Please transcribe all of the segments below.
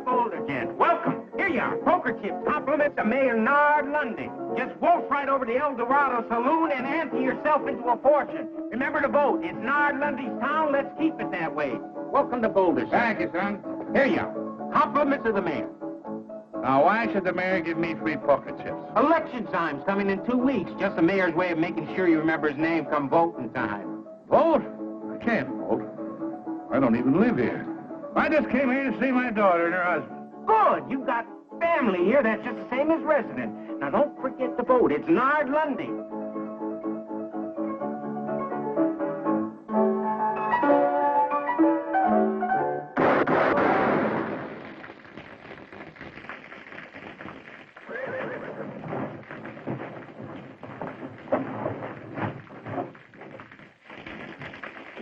the Boulder, gents. Welcome. Here you are. Poker chips. Compliment to Mayor Nard Lundy. Just wolf right over to El Dorado Saloon and ante yourself into a fortune. Remember to vote. It's Nard Lundy's town. Let's keep it that way. Welcome to Boulder, sir. Thank you, son. Here you are. Compliments of the mayor. Now, why should the mayor give me free poker chips? Election time's coming in 2 weeks. Just the mayor's way of making sure you remember his name come voting time. Vote? I can't vote. I don't even live here. I just came here to see my daughter and her husband. Good. You've got family here that's just the same as resident. Now, don't forget to vote. It's Nard Lundy.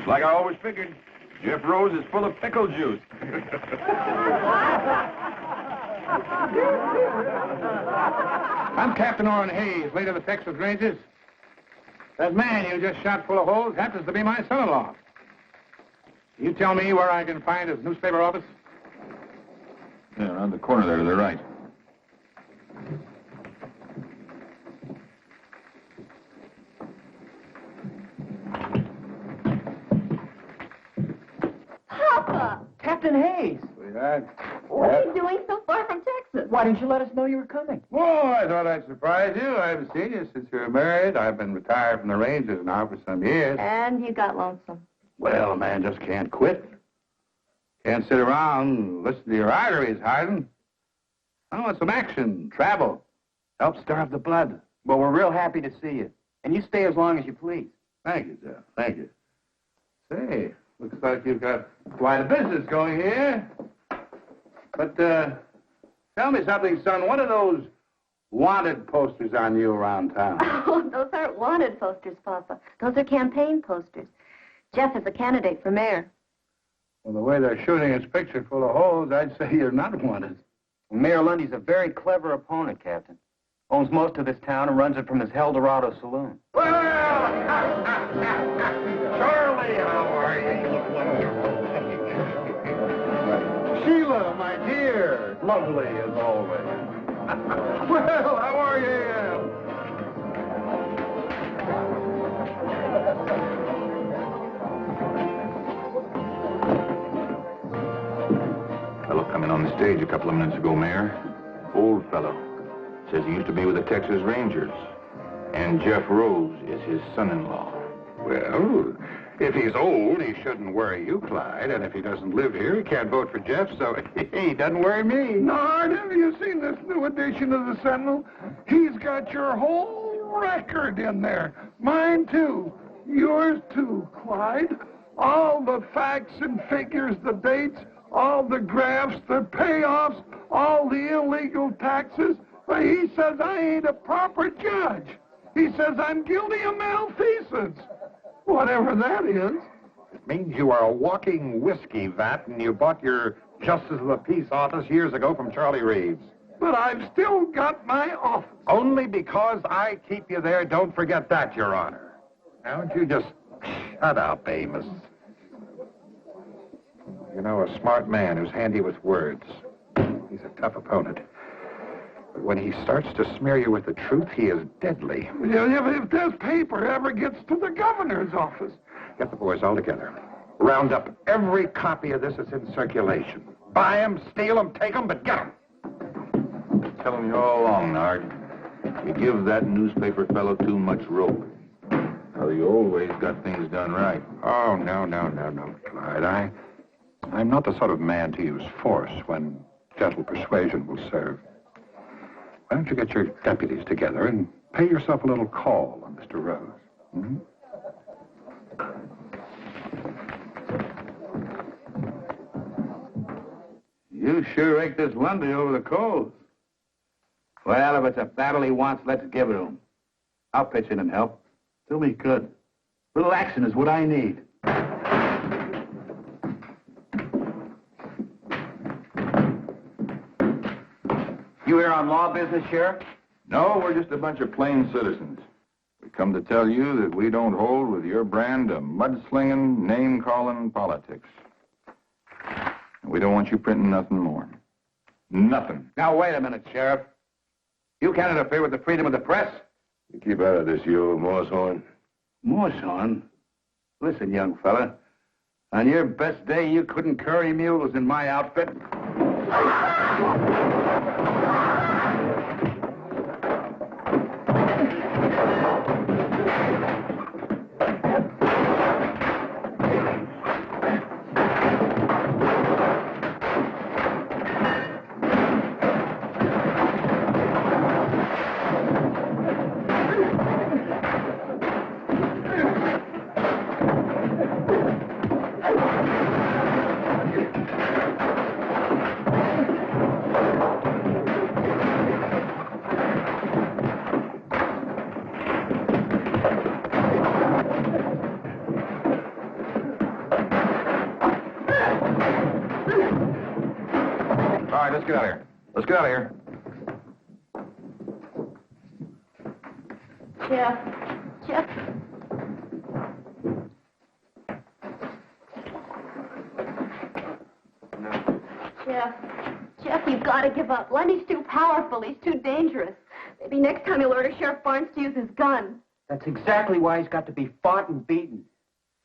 Like I always figured, Jeff Rose is full of pickle juice. I'm Captain Orrin Hayes, late of the Texas Rangers. That man you just shot full of holes happens to be my son-in-law. You tell me where I can find his newspaper office? Yeah, around the corner there to the right. Papa! Captain Hayes. Sweetheart. What are you doing so far from Texas? Why didn't you let us know you were coming? Oh, I thought I'd surprise you. I haven't seen you since you were married. I've been retired from the Rangers now for some years. And you got lonesome. Well, a man just can't quit. Can't sit around and listen to your arteries harden. I want some action, travel. Help starve the blood. Well, we're real happy to see you. And you stay as long as you please. Thank you, Jeff. Thank you. Say, looks like you've got quite a business going here. But, tell me something, son. What are those wanted posters on you around town? Oh, those aren't wanted posters, Papa. Those are campaign posters. Jeff is a candidate for mayor. Well, the way they're shooting his picture full of holes, I'd say you're not wanted. Mayor Lundy's a very clever opponent, Captain. Owns most of this town and runs it from his El Dorado Saloon. Well, Charlie, how are you? Sheila, my dear, lovely as always. Well, how are you? Fellow coming on the stage a couple of minutes ago, Mayor. Old fellow. Says he used to be with the Texas Rangers. And Jeff Rose is his son-in-law. Well, if he's old, he shouldn't worry you, Clyde. And if he doesn't live here, he can't vote for Jeff, so he doesn't worry me. Nard, have you seen this new edition of the Sentinel? He's got your whole record in there. Mine, too. Yours, too, Clyde. All the facts and figures, the dates, all the graphs, the payoffs, all the illegal taxes. But he says I ain't a proper judge. He says I'm guilty of malfeasance. Whatever that is. It means you are a walking whiskey vat, and you bought your Justice of the Peace office years ago from Charlie Reeves. But I've still got my office. Only because I keep you there, don't forget that, Your Honor. Now, don't you just shut up, Amos. You know, a smart man who's handy with words. He's a tough opponent. But when he starts to smear you with the truth, he is deadly. If this paper ever gets to the governor's office. Get the boys all together. Round up every copy of this that's in circulation. Buy them, steal them, take them, but get them. Telling you all along, Nard. You give that newspaper fellow too much rope. Well, you always got things done right. Oh, no, Clyde. I'm not the sort of man to use force when gentle persuasion will serve. Why don't you get your deputies together and pay yourself a little call on Mr. Rose? Hmm? You sure raked this Lundy over the coals. Well, if it's a battle he wants, let's give it to him. I'll pitch in and help. Do me good. Little action is what I need. You here on law business, Sheriff? No, we're just a bunch of plain citizens. We come to tell you that we don't hold with your brand of mudslinging, name-calling politics. And we don't want you printing nothing more. Nothing. Now, wait a minute, Sheriff. You can't interfere with the freedom of the press. You keep out of this, you old Moosehorn. Moosehorn? Listen, young fella. On your best day, you couldn't curry mules in my outfit. All right, let's get out of here. Let's get out of here. Jeff. Jeff, you've got to give up. Lundy's too powerful. He's too dangerous. Maybe next time he'll order Sheriff Barnes to use his gun. That's exactly why he's got to be fought and beaten.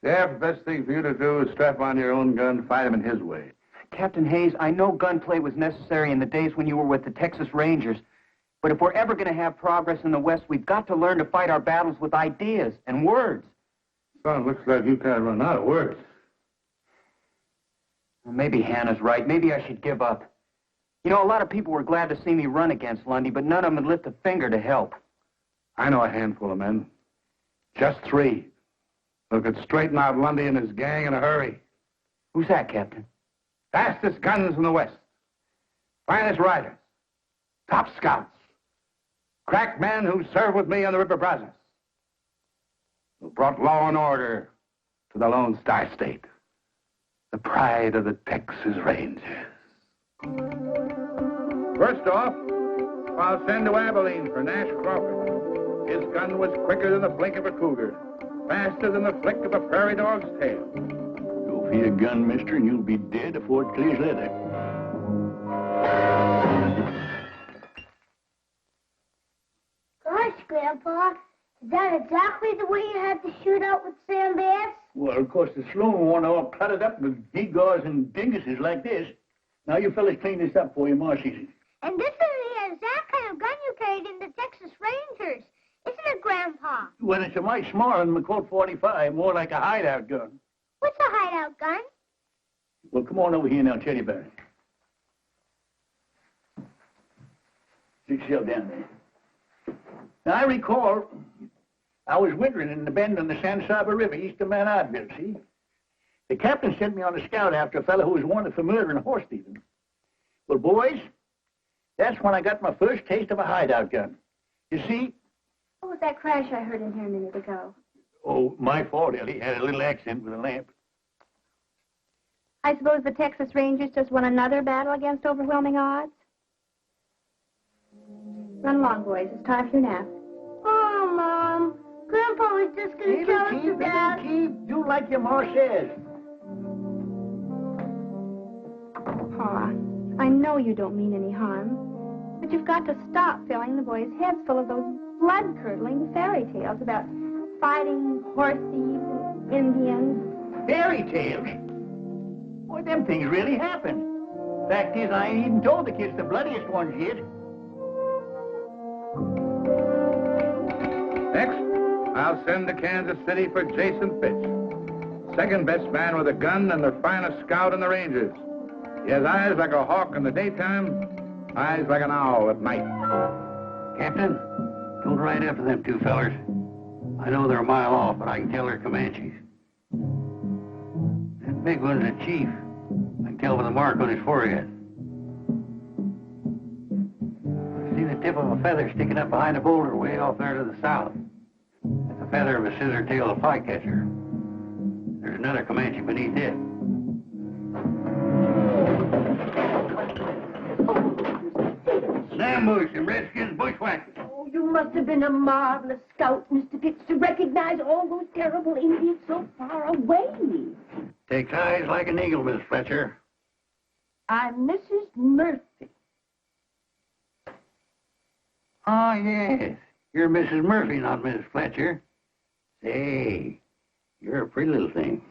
Sheriff, the best thing for you to do is strap on your own gun, fight him in his way. Captain Hayes, I know gunplay was necessary in the days when you were with the Texas Rangers. But if we're ever going to have progress in the West, we've got to learn to fight our battles with ideas and words. Son, looks like you can't run out of words. Well, maybe Hannah's right. Maybe I should give up. You know, a lot of people were glad to see me run against Lundy, but none of them would lift a finger to help. I know a handful of men. Just 3. Who could straighten out Lundy and his gang in a hurry. Who's that, Captain? Fastest guns in the West. Finest riders. Top scouts. Crack men who served with me on the River Brazos. Who brought law and order to the Lone Star State. The pride of the Texas Rangers. First off, I'll send to Abilene for Nash Crawford. His gun was quicker than the blink of a cougar. Faster than the flick of a prairie dog's tail. Go for your gun, mister, and you'll be dead before it clears leather. Gosh, Grandpa, is that exactly the way you had to shoot out with Sam Bass? Well, of course, the Sloan one all cluttered up with gewgaws and dinguses like this. Now, you fellas clean this up for you, Ma sees it. And this is the exact kind of gun you carried in the Texas Rangers, isn't it, Grandpa? Well, it's a mite smaller than the Colt 45, more like a hideout gun. What's a hideout gun? Well, come on over here and I'll tell you about it. Sit yourself down there. Now, I recall I was wintering in the bend on the San Saba River east of Mount Oddville, see? The captain sent me on a scout after a fellow who was wanted for murder and horse thieving. Well, boys, that's when I got my first taste of a hideout gun. You see? What was that crash I heard in here a minute ago? Oh, my fault, Ellie. Had a little accident with a lamp. I suppose the Texas Rangers just won another battle against overwhelming odds? Run along, boys. It's time for your nap. Oh, Mom. Grandpa was just going to tell us to Dad. Keep. Do like your ma says. Pa, I know you don't mean any harm, but you've got to stop filling the boys' heads full of those blood-curdling fairy tales about fighting horse thieves, Indians. Fairy tales? Boy, them things really happen. Fact is, I ain't even told the kids the bloodiest ones yet. Next, I'll send to Kansas City for Jason Fitch. Second best man with a gun and the finest scout in the Rangers. He has eyes like a hawk in the daytime, eyes like an owl at night. Captain, don't ride after them 2 fellers. I know they're a mile off, but I can tell they're Comanches. That big one's a chief. I can tell by the mark on his forehead. I see the tip of a feather sticking up behind a boulder way off there to the south. That's the feather of a scissor-tailed flycatcher. There's another Comanche beneath it. Ambush and Redskins bushwhackers. Oh, you must have been a marvelous scout, Mr. Pitts, to recognize all those terrible Indians so far away. Takes eyes like an eagle, Miss Fletcher. I'm Mrs. Murphy. Oh, yes. You're Mrs. Murphy, not Mrs. Fletcher. Say, you're a pretty little thing.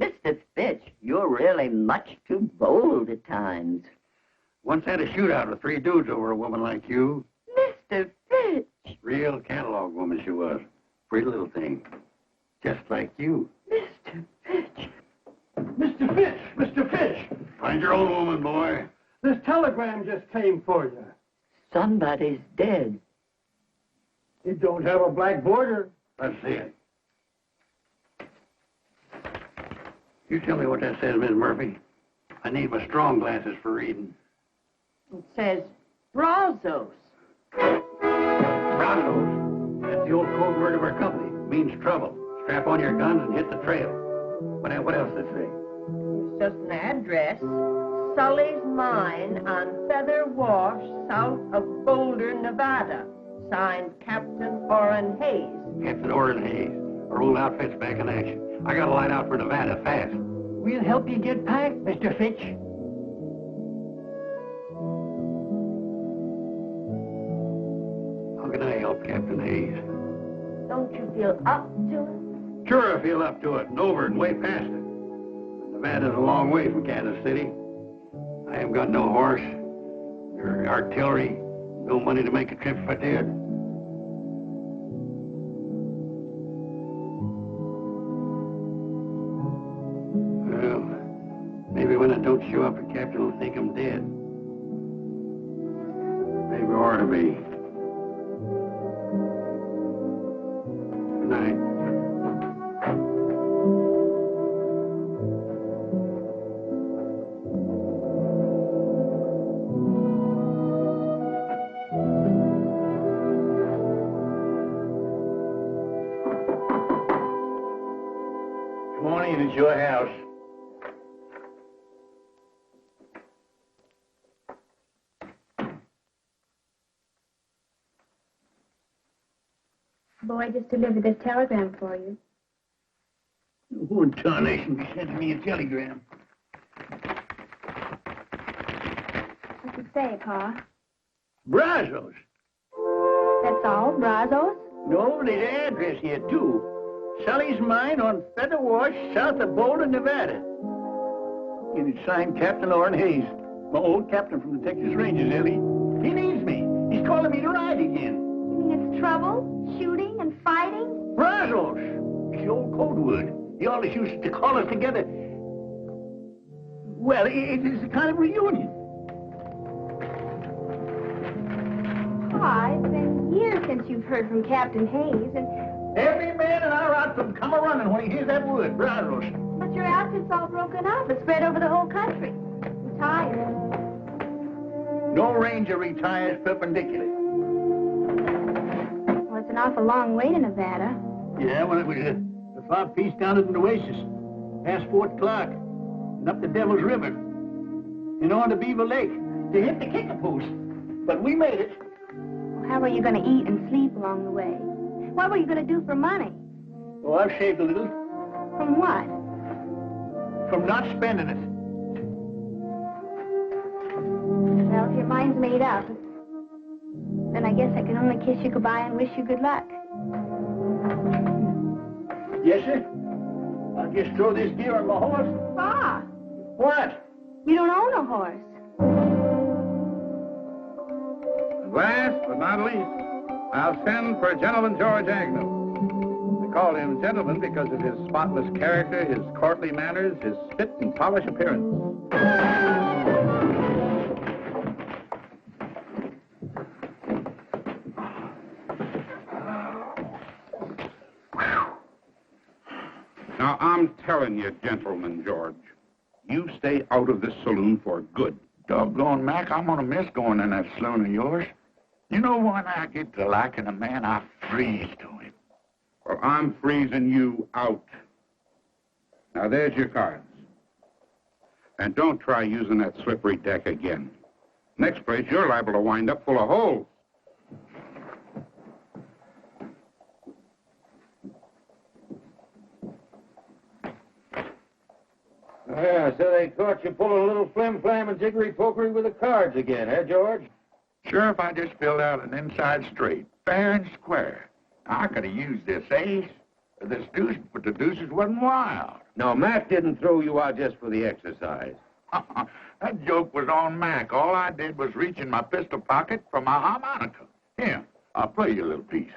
Mr. Fitch, you're really much too bold at times. Once had a shootout with 3 dudes over a woman like you. Mr. Fitch! Real catalog woman she was. Pretty little thing. Just like you. Mr. Fitch! Mr. Fitch! Mr. Fitch! Find your own woman, boy. This telegram just came for you. Somebody's dead. It don't have a black border. Let's see it. You tell me what that says, Miss Murphy. I need my strong glasses for reading. It says Brazos. Brazos. That's the old code word of our company. It means trouble. Strap on your guns and hit the trail. What else does it say? It's just an address. Sully's Mine on Feather Wash, south of Boulder, Nevada. Signed Captain Orrin Hayes. Captain Orrin Hayes. Our old outfit's back in action. I gotta line out for Nevada fast. We'll help you get packed, Mr. Fitch. How can I help Captain Hayes? Don't you feel up to it? Sure, I feel up to it, and over and way past it. Nevada's a long way from Kansas City. I haven't got no horse, or artillery, no money to make a trip if I did. Well, maybe when I don't show up, the captain will think I'm dead. Maybe I ought to be. Good night. Come on in, it's your house. Boy just delivered this telegram for you. Who in tarnation be sending me a telegram? What's it say, Pa? Brazos. That's all? Brazos? No, there's an address here, too. Sully's Mine on Feather Wash, south of Boulder, Nevada. And it's signed Captain Orrin Hayes, my old captain from the Texas Rangers, Ellie. He needs me. He's calling me to ride again. You mean it's trouble? Shooting and fighting? Brazos. It's the old code word. He always used to call us together. Well, it is a kind of reunion. Pa, it's been years since you've heard from Captain Hayes, and... Every man in our outfit come a-running when he hears that word, Brazos. But your outfit's all broken up. It's spread over the whole country. I'm tired. No ranger retires perpendicular. Well, it's an awful long way to Nevada. Yeah, well, it was a far piece down at the Oasis, past Fort Clark, and up the Devil's River, and on to Beaver Lake, to hit the Kickapoo. But we made it. Well, how are you going to eat and sleep along the way? What were you going to do for money? Oh, I've saved a little. From what? From not spending it. Well, if your mind's made up, then I guess I can only kiss you goodbye and wish you good luck. Yes, sir? I'll just throw this gear on my horse. Pa, What? you don't own a horse. And last but not least, I'll send for Gentleman George Agnew. We call him gentleman because of his spotless character, his courtly manners, his fit and polished appearance. Now, I'm telling you, Gentleman George, you stay out of this saloon for good. Doggone, Mac, I'm gonna miss going in that saloon of yours. You know, when I get to liking a man, I freeze to him. Well, I'm freezing you out. Now, there's your cards. And don't try using that slippery deck again. Next place, you're liable to wind up full of holes. Yeah, so they caught you pulling a little flim-flam and jiggery-pokery with the cards again, eh, George? Sheriff, I just filled out an inside straight, fair and square. I could have used this ace. This deuce, but the deuces wasn't wild. No, Mac didn't throw you out just for the exercise. That joke was on Mac. All I did was reach in my pistol pocket for my harmonica. Here, I'll play you a little piece.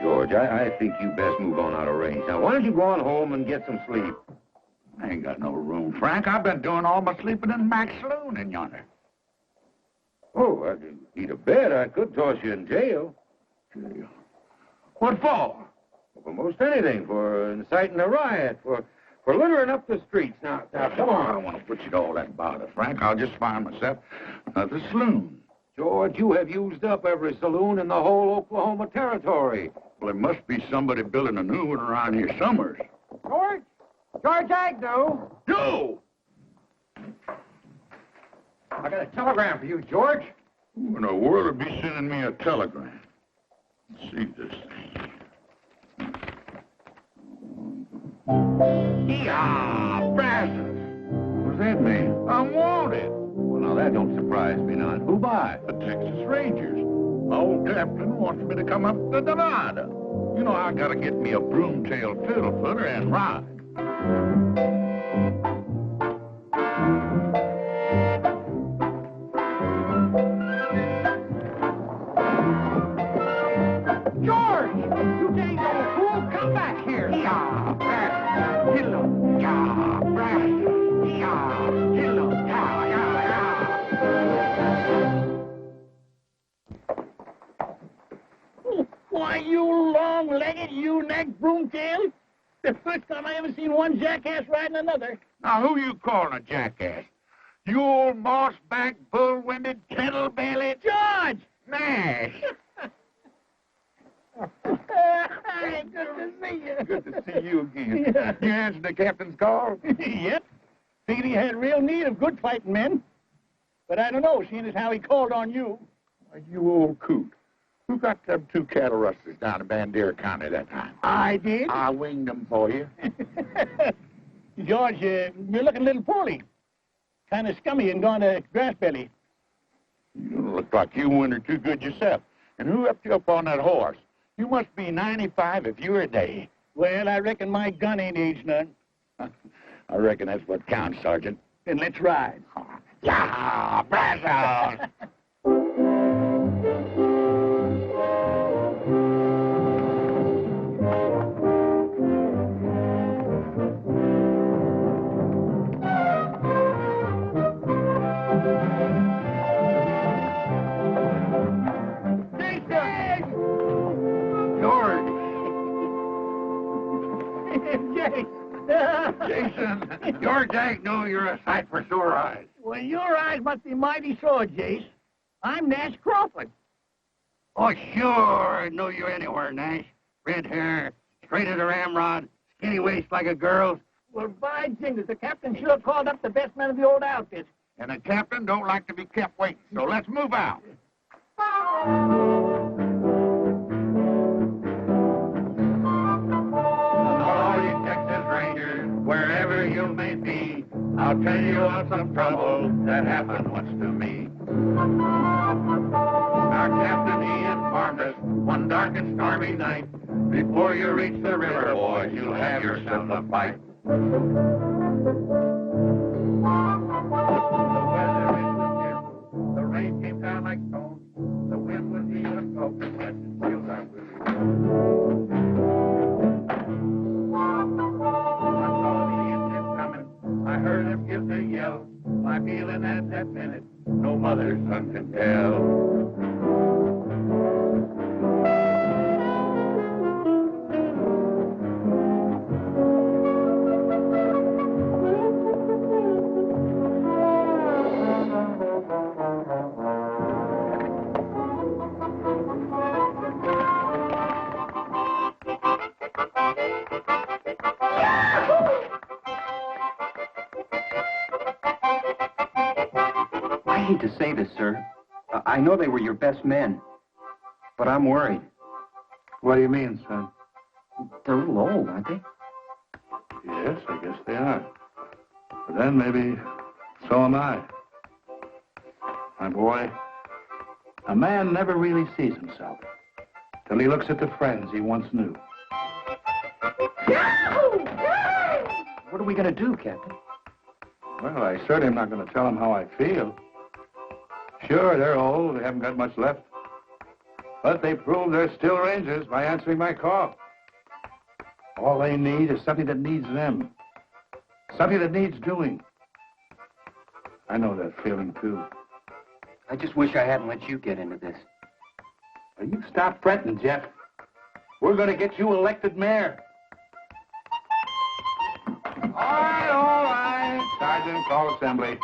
George, I think you best move on out of range. Now, why don't you go on home and get some sleep? I ain't got no room, Frank. I've been doing all my sleeping in Mac's saloon in yonder. Oh, I didn't need a bed. I could toss you in jail. Jail? What for? For most anything. For inciting a riot. For littering up the streets. Now, come on. I don't want to put you to all that bother, Frank. I'll just find myself another saloon. George, you have used up every saloon in the whole Oklahoma territory. Well, there must be somebody building a new one around here somewhere. George? George Agnew! You! I got a telegram for you, George. Who in the world would be sending me a telegram? Let's see this thing. Yeah, Brazos. What's that mean? I'm wanted. Well, now, that don't surprise me none. Who by? The Texas Rangers. My old captain wants me to come up to Nevada. You know, I gotta get me a broom-tailed fiddle-footer and ride. George! You dang old fool! Come back here! Yeah, Brazos. Hello. Yeah, Brazos. Yeah, hello. Yeah, yeah. Why, you long-legged, you-necked broomtail? The first time I ever seen one jackass riding another. Now, who you calling a jackass? You old moss-backed, bull-winded, kettle-bellied... George! Nash! Hey, good to see you. Good to see you again. Yeah. You answered the captain's call? Yep. Figured he had real need of good fighting men. But I don't know, seeing as how he called on you. Why, you old coot. Who got them 2 cattle rustlers down in Bandera County that time? I did. I winged them for you. George, you're looking a little poorly. Kind of scummy and gone to grass belly. You look like you wintered too good yourself. And who upped you up on that horse? You must be 95 if you're a day. Well, I reckon my gun ain't aged none. I reckon that's what counts, Sergeant. Then let's ride. Yeah, Brazos! Jason, George Agnew, you're a sight for sore eyes. Well, your eyes must be mighty sore, Jace. I'm Nash Crawford. Oh, sure. I know you anywhere, Nash. Red hair, straight as a ramrod, skinny waist like a girl's. Well, by jingles, the captain sure called up the best men of the old outfit. And the captain don't like to be kept waiting, so let's move out. All you Texas Rangers, wherever you may be, I'll tell you of some trouble that happened once to me. Our captain, he informed us one dark and stormy night, before you reach the river, boys, you'll have yourself a fight. The weather it was fearful, the rain came down like stones, the wind was even smoking, but still I will. I heard him give the yell. My feeling at that minute, no mother's son can tell. I hate to say this, sir. I know they were your best men, but I'm worried. What do you mean, son? They're a little old, aren't they? Yes, I guess they are. But then maybe so am I. My boy, a man never really sees himself till he looks at the friends he once knew. What are we going to do, Captain? Well, I certainly am not going to tell them how I feel. Sure, they're old, they haven't got much left. But they prove they're still Rangers by answering my call. All they need is something that needs them. Something that needs doing. I know that feeling, too. I just wish I hadn't let you get into this. Now, you stop fretting, Jeff. We're going to get you elected mayor. All right. Sergeant, call assembly.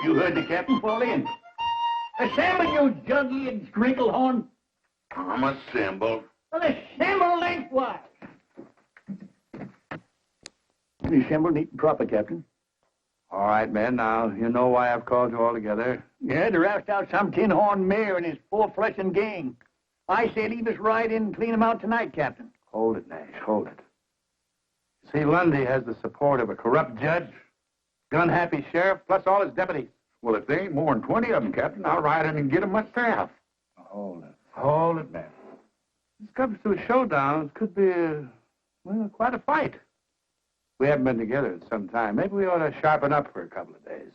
You heard the captain fall in. Assemble, you jug-eared sprinkle-horn. I'm assembled. Well, assemble lengthwise. Assemble neat and proper, Captain. All right, men, now, you know why I've called you all together. Yeah, to roust out some tin-horn mayor and his full-fledged gang. I say leave us right in and clean him out tonight, Captain. Hold it, Nash, hold it. See, Lundy has the support of a corrupt judge, gun-happy sheriff, plus all his deputies. Well, if there ain't more than 20 of them, Captain, I'll ride in and get them myself. Hold it, man. This comes to a showdown. It could be, well, quite a fight. We haven't been together in some time. Maybe we ought to sharpen up for a couple of days.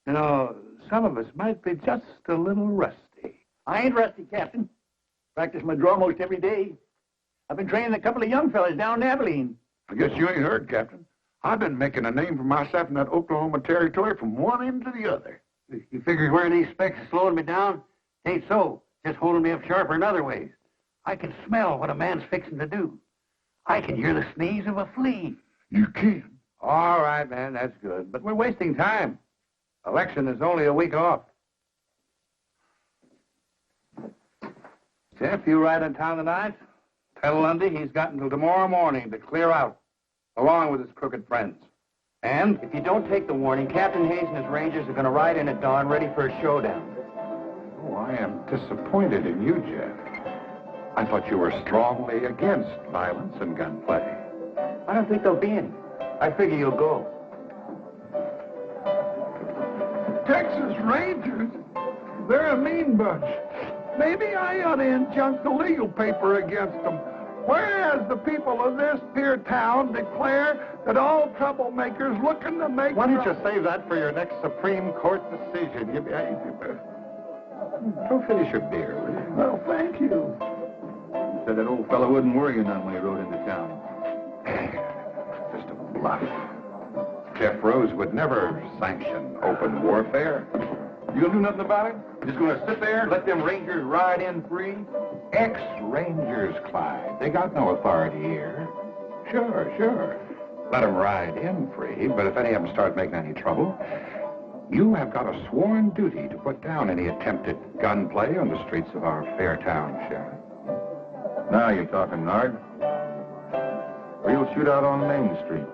You know, some of us might be just a little rusty. I ain't rusty, Captain. Practice my draw most every day. I've been training a couple of young fellas down in Abilene. I guess you ain't heard, Captain. I've been making a name for myself in that Oklahoma territory from one end to the other. You figure wearing these specs is slowing me down? Ain't so. Just holding me up sharper in other ways. I can smell what a man's fixing to do. I can hear the sneeze of a flea. You can. All right, man, that's good. But we're wasting time. Election is only a week off. Jeff, you ride in town tonight? Tell Lundy he's got until tomorrow morning to clear out, along with his crooked friends. And If you don't take the warning, Captain Hayes and his Rangers are going to ride in at dawn ready for a showdown. Oh, I am disappointed in you, Jeff. I thought you were strongly against violence and gunplay. I don't think there'll be any. I figure you'll go. Texas Rangers? They're a mean bunch. Maybe I ought to injunct the legal paper against them. Whereas the people of this here town declare that all troublemakers looking to make... Why don't you save that for your next Supreme Court decision? Go finish your beer, will you? Well, thank you. Said that old fellow wouldn't worry you none when he rode into town. Just a bluff. Jeff Rose would never sanction open warfare. You gonna do nothing about it? Just gonna sit there and let them Rangers ride in free? Ex-Rangers, Clyde. They got no authority here. Sure. Let them ride in free, but if any of them start making any trouble, you have got a sworn duty to put down any attempted gunplay on the streets of our fair town, Sheriff. Now you're talking, Nard. Real shootout on Main Street.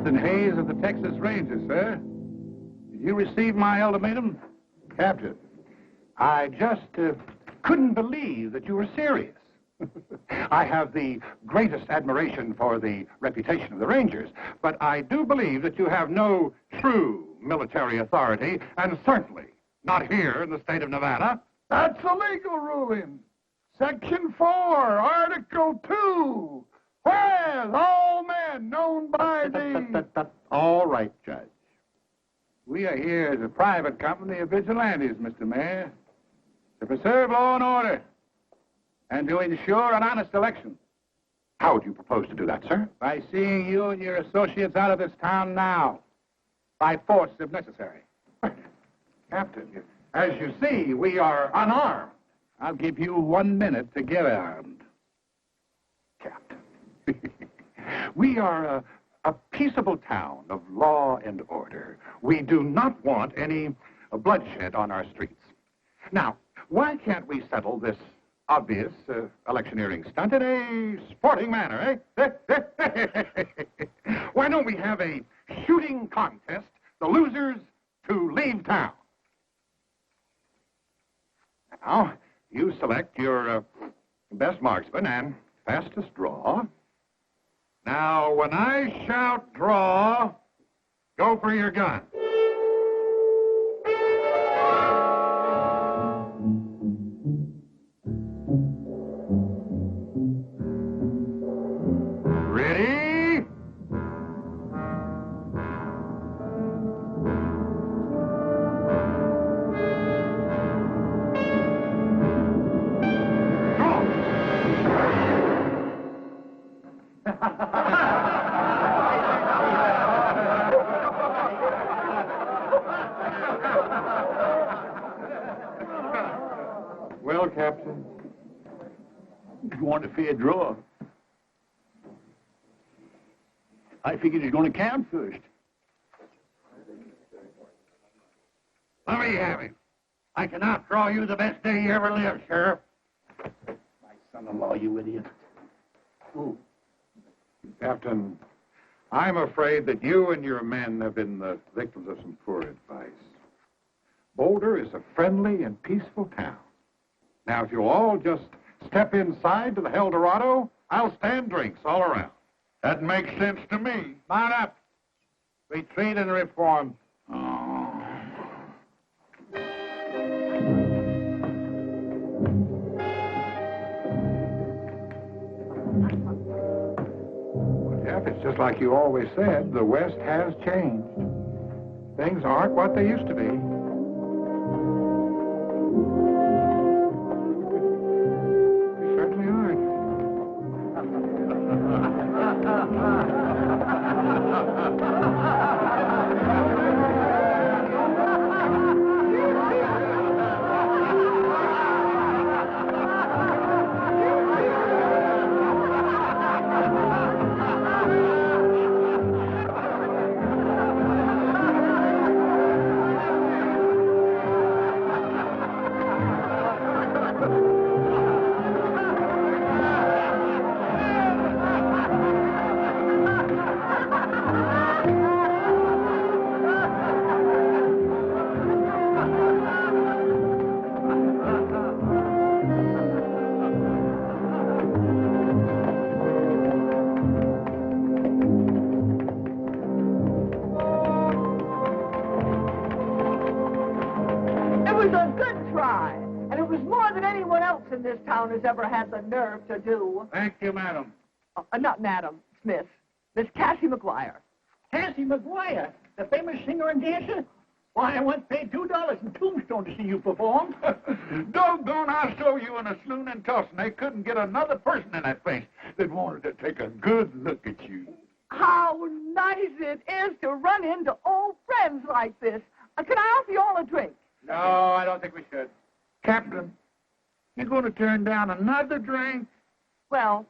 Captain Hayes of the Texas Rangers, sir. Did you receive my ultimatum? Captain, I just couldn't believe that you were serious. I have the greatest admiration for the reputation of the Rangers, but I do believe that you have no true military authority, and certainly not here in the state of Nevada. That's a legal ruling. Section 4, Article 2. Whereas all men known by the... All right, Judge. We are here as a private company of vigilantes, Mr. Mayor, to preserve law and order and to ensure an honest election. How do you propose to do that, sir? By seeing you and your associates out of this town now, by force if necessary. Captain, as you see, we are unarmed. I'll give you 1 minute to get armed. Captain, we are a peaceable town of law and order. We do not want any bloodshed on our streets. Now, why can't we settle this obvious electioneering stunt in a sporting manner, eh? Why don't we have a shooting contest, the losers to leave town? Now, you select your best marksman and fastest draw. Now, when I shout draw, go for your gun. Ready? Well, Captain, You want a fair draw? I figured he's going to count first. Let me have him. I can outdraw you the best day you ever lived, Sheriff. My son-in-law, you idiot. Ooh. Captain, I'm afraid that you and your men have been the victims of some poor advice. Boulder is a friendly and peaceful town. Now, if you'll all just step inside to the Eldorado, I'll stand drinks all around. That makes sense to me. Mount up. Retreat and reform. Jeff, it's just like you always said, the West has changed. Things aren't what they used to be. They certainly aren't. This town has ever had the nerve to do. Thank you, madam. Not Madam Smith. Miss Cassie McGuire. Cassie McGuire, the famous singer and dancer? Why, I once paid $2 in Tombstone to see you perform. Doggone, I saw you in a saloon in Tulsa, and they couldn't get another person in that place that wanted to take a good look at you. How nice it is to run into old friends like this. Can I offer you all a drink? No, I don't think we should. Captain, you're going to turn down another drink? Well,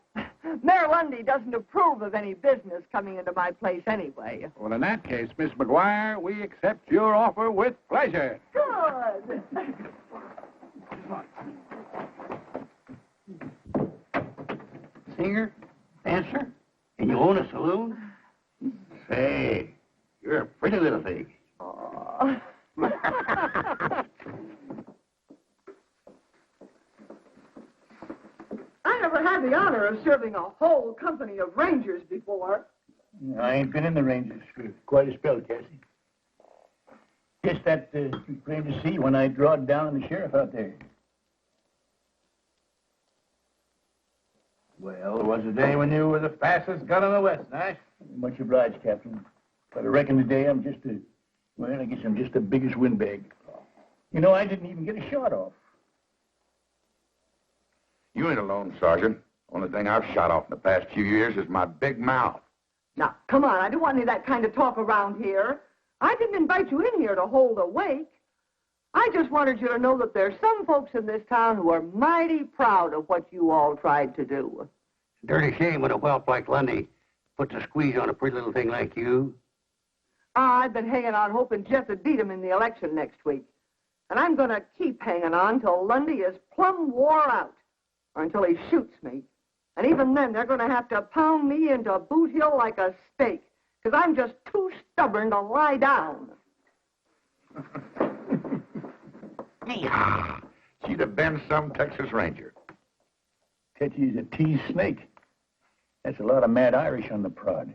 Mayor Lundy doesn't approve of any business coming into my place anyway. Well, in that case, Miss McGuire, we accept your offer with pleasure. Good. Singer? Dancer? And you own a saloon? Say, you're a pretty little thing. Oh. I never had the honor of serving a whole company of Rangers before. I ain't been in the Rangers for quite a spell, Cassie. Just that you claimed to see when I drawed down the sheriff out there. Well, it was a day when you were the fastest gun in the West, Nash. Much obliged, Captain. But I reckon today I'm just I guess I'm just the biggest windbag. You know, I didn't even get a shot off. You ain't alone, Sergeant. Only thing I've shot off in the past few years is my big mouth. Now, come on, I don't want any of that kind of talk around here. I didn't invite you in here to hold a wake. I just wanted you to know that there's some folks in this town who are mighty proud of what you all tried to do. Dirty shame when a whelp like Lundy puts a squeeze on a pretty little thing like you. I've been hanging on hoping Jeff would beat him in the election next week. And I'm going to keep hanging on till Lundy is plumb wore out, or until he shoots me. And even then, they're going to have to pound me into Boot Hill like a steak, because I'm just too stubborn to lie down. Yeehaw! She'd have been some Texas Ranger. Tetchy's a teased snake. That's a lot of mad Irish on the prod.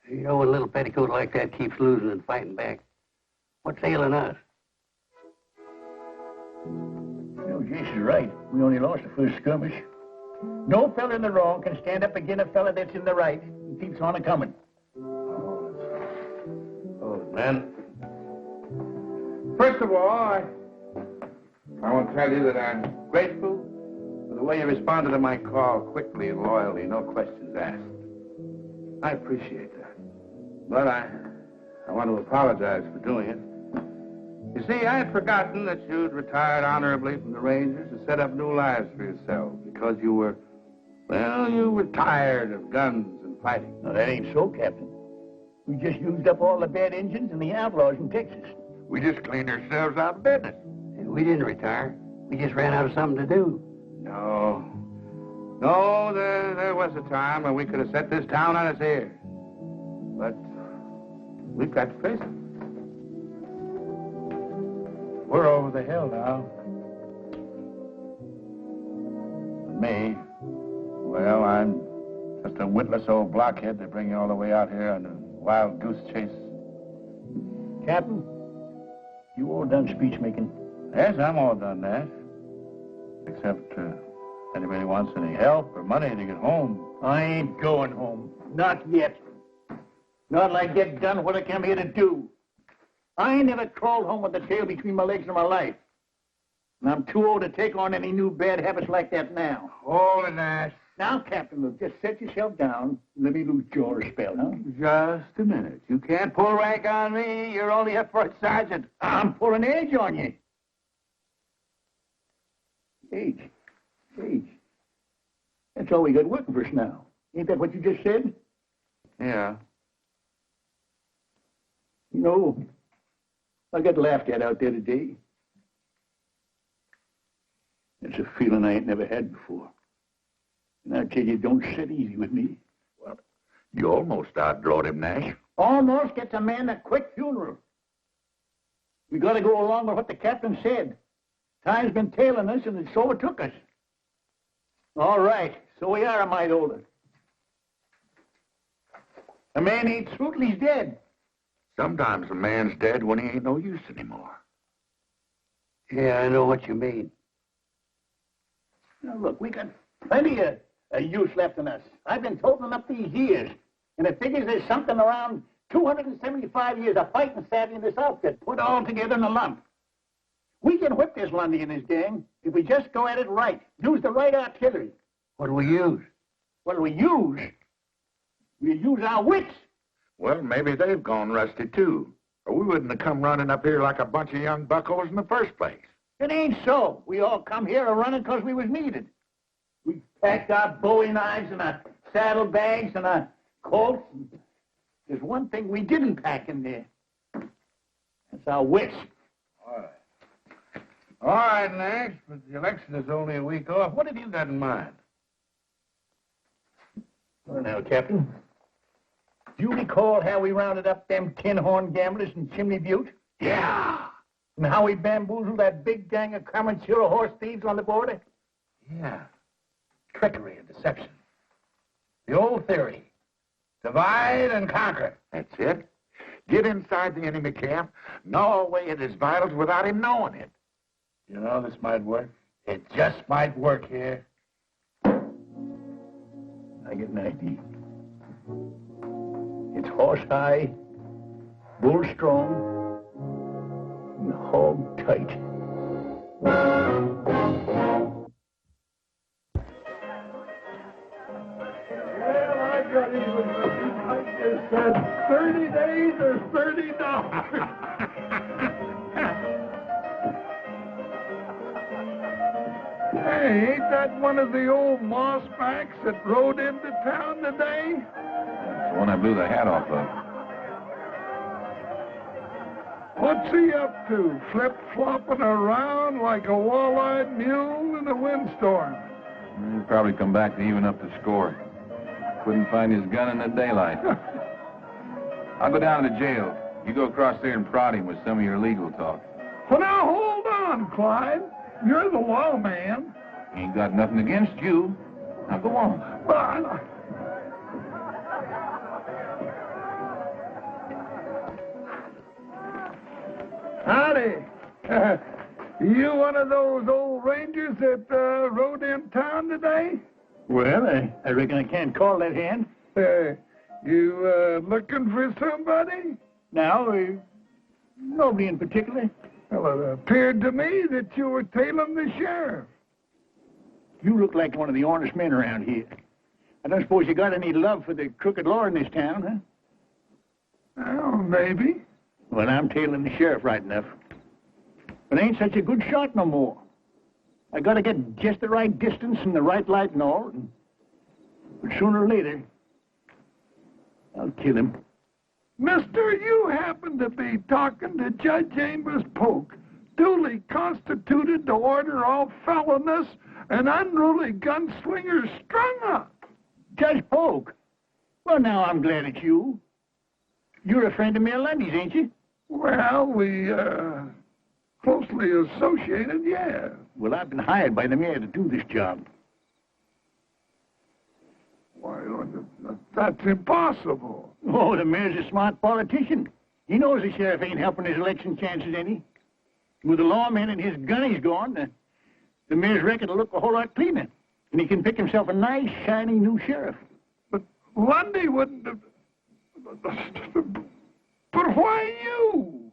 You know, when a little petticoat like that keeps losing and fighting back, what's ailing us? You know, Jason's right. We only lost the first skirmish. No fella in the wrong can stand up against a fella that's in the right and keeps on a-coming. Oh, man. First of all, I want to tell you that I'm grateful for the way you responded to my call quickly and loyally, no questions asked. I appreciate that. But I want to apologize for doing it. You see, I had forgotten that you'd retired honorably from the Rangers to set up new lives for yourself because you were tired of guns and fighting. No, that ain't so, Captain. We just used up all the bad engines and the outlaws in Texas. We just cleaned ourselves out of business. We didn't retire. We just ran out of something to do. No, there was a time when we could have set this town on its ears. But we've got to face it. We're over the hill now. Me, well, I'm just a witless old blockhead to bring you all the way out here on a wild goose chase. Captain, you all done speech making? Yes, I'm all done, Nash. Except, anybody wants any help or money to get home? I ain't going home. Not yet. Not till I get done what I came here to do. I ain't never crawled home with the tail between my legs in my life. And I'm too old to take on any new bad habits like that now. Hold it, Nash. Now, Captain, look, just set yourself down and let me lose jaw a spell, huh? Just a minute. You can't pull rank on me. You're only a first sergeant. I'm pulling age on you. Age. That's all we got working for us now. Ain't that what you just said? Yeah. You know, I got laughed at out there today. It's a feeling I ain't never had before. And I tell you, it don't sit easy with me. Well, you almost outdrawed him, Nash. Almost gets a man a quick funeral. We got to go along with what the captain said. Time's been tailing us, and it so it took us. All right, so we are a mite older. A man ain't through till he's dead. Sometimes a man's dead when he ain't no use anymore. Yeah, I know what you mean. Now, look, we got plenty of use left in us. I've been toting up these years, and it figures there's something around 275 years of fighting savvy in this outfit, put all together in a lump. We can whip this Lundy and his gang if we just go at it right, use the right artillery. What do we use? What do we use? We use our wits. Well, maybe they've gone rusty, too. Or we wouldn't have come running up here like a bunch of young buckos in the first place. It ain't so. We all come here a-running because we was needed. We packed our bowie knives and our saddlebags and our Colts. There's one thing we didn't pack in there. That's our wits. All right, Nash, but the election is only a week off. What have you got in mind? Well, now, Captain, You recall how we rounded up them tin-horn gamblers in Chimney Butte? Yeah. And how we bamboozled that big gang of Comanchero horse thieves on the border? Yeah. Trickery and deception. The old theory. Divide and conquer. That's it. Get inside the enemy camp, gnaw away at his vitals without him knowing it. You know, this might work. It just might work here. I get an idea. It's horse high, bull strong, and hog tight. Well, I got even with you. I just said 30 days or $30. Hey, ain't that one of the old mossbacks that rode into town today? That's the one I blew the hat off of. What's he up to? Flip-flopping around like a wall-eyed mule in a windstorm. He'll probably come back to even up the score. Couldn't find his gun in the daylight. I'll go down to the jail. You go across there and prod him with some of your legal talk. Well, now, hold on, Clyde. You're the lawman. Ain't got nothing against you. Now go on. But... Howdy. You one of those old rangers that rode in town today? Well, I reckon I can't call that hand. You looking for somebody? Now, nobody in particular. Well, it appeared to me that you were tailing the sheriff. You look like one of the honest men around here. I don't suppose you got any love for the crooked law in this town, huh? Well, maybe. Well, I'm tailing the sheriff right enough. But I ain't such a good shot no more. I gotta get just the right distance and the right light and all. But sooner or later, I'll kill him. Mister, you happen to be talking to Judge Amos Polk, duly constituted to order all felonious and unruly gunslingers strung up. Judge Polk? Well, now I'm glad it's you. You're a friend of Mayor Lundy's, ain't you? Well, we, closely associated, yeah. Well, I've been hired by the mayor to do this job. Why, that's impossible. Oh, the mayor's a smart politician. He knows the sheriff ain't helping his election chances any. With the lawman and his gunnies gone, the mayor's record will look a whole lot cleaner. And he can pick himself a nice, shiny new sheriff. But Lundy wouldn't have... But why you?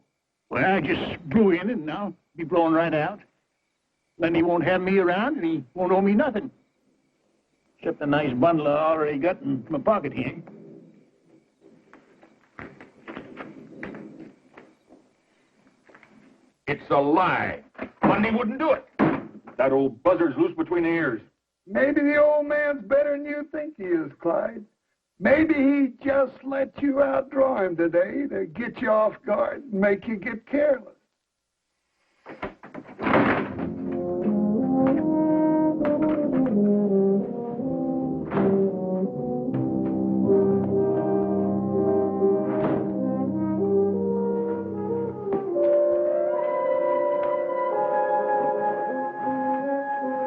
Well, I just blew in and now be blowing right out. Lundy won't have me around and he won't owe me nothing. Except the nice bundle I already got in my pocket here. It's a lie. Lundy wouldn't do it. That old buzzard's loose between the ears. Maybe the old man's better than you think he is, Clyde. Maybe he just let you outdraw him today to get you off guard and make you get careless.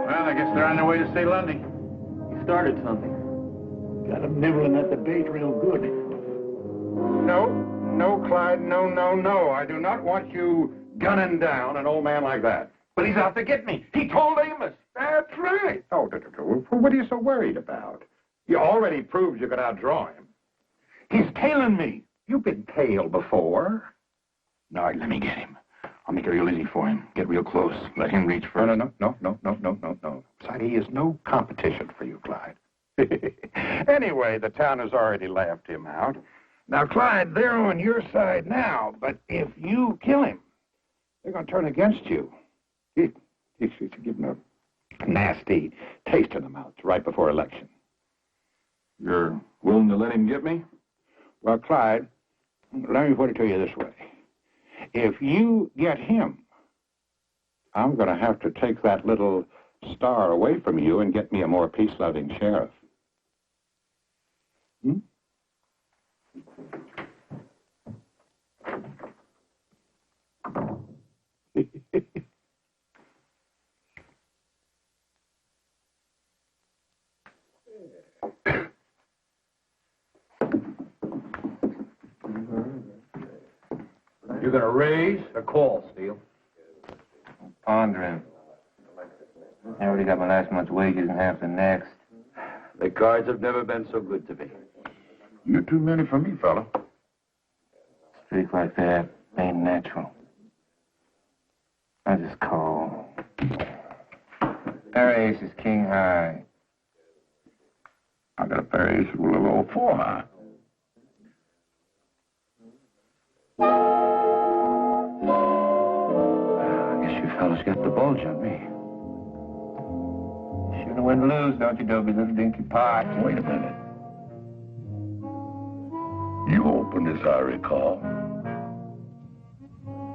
Well, I guess they're on their way to see Lundy. You started something. Got him nibbling at the bait real good. No, Clyde, no. I do not want you gunning down an old man like that. But he's out to get me. He told Amos. That's right. Oh, what are you so worried about? You already proved you could outdraw him. He's tailing me. You've been tailed before. All right, let me get him. I'll make it real easy for him. Get real close. Let him reach first. No. Besides, he is no competition for you, Clyde. Anyway, the town has already laughed him out. Now, Clyde, they're on your side now, but if you kill him, they're going to turn against you. You should give them a nasty taste in the mouth right before election. You're willing to let him get me? Well, Clyde, let me put it to you this way. If you get him, I'm going to have to take that little star away from you and get me a more peace-loving sheriff. You gonna raise or call, Steele? Pondering. I already got my last month's wages and half the next. The cards have never been so good to me. You're too many for me, fella. Streak like that ain't natural. I just call. Pair of aces, king high. I got a pair of aces with a little 4 high. I guess you fellas got the bulge on me. Shouldn't win to lose, don't you, Dopey, little dinky pot? Wait a minute. You opened as I recall.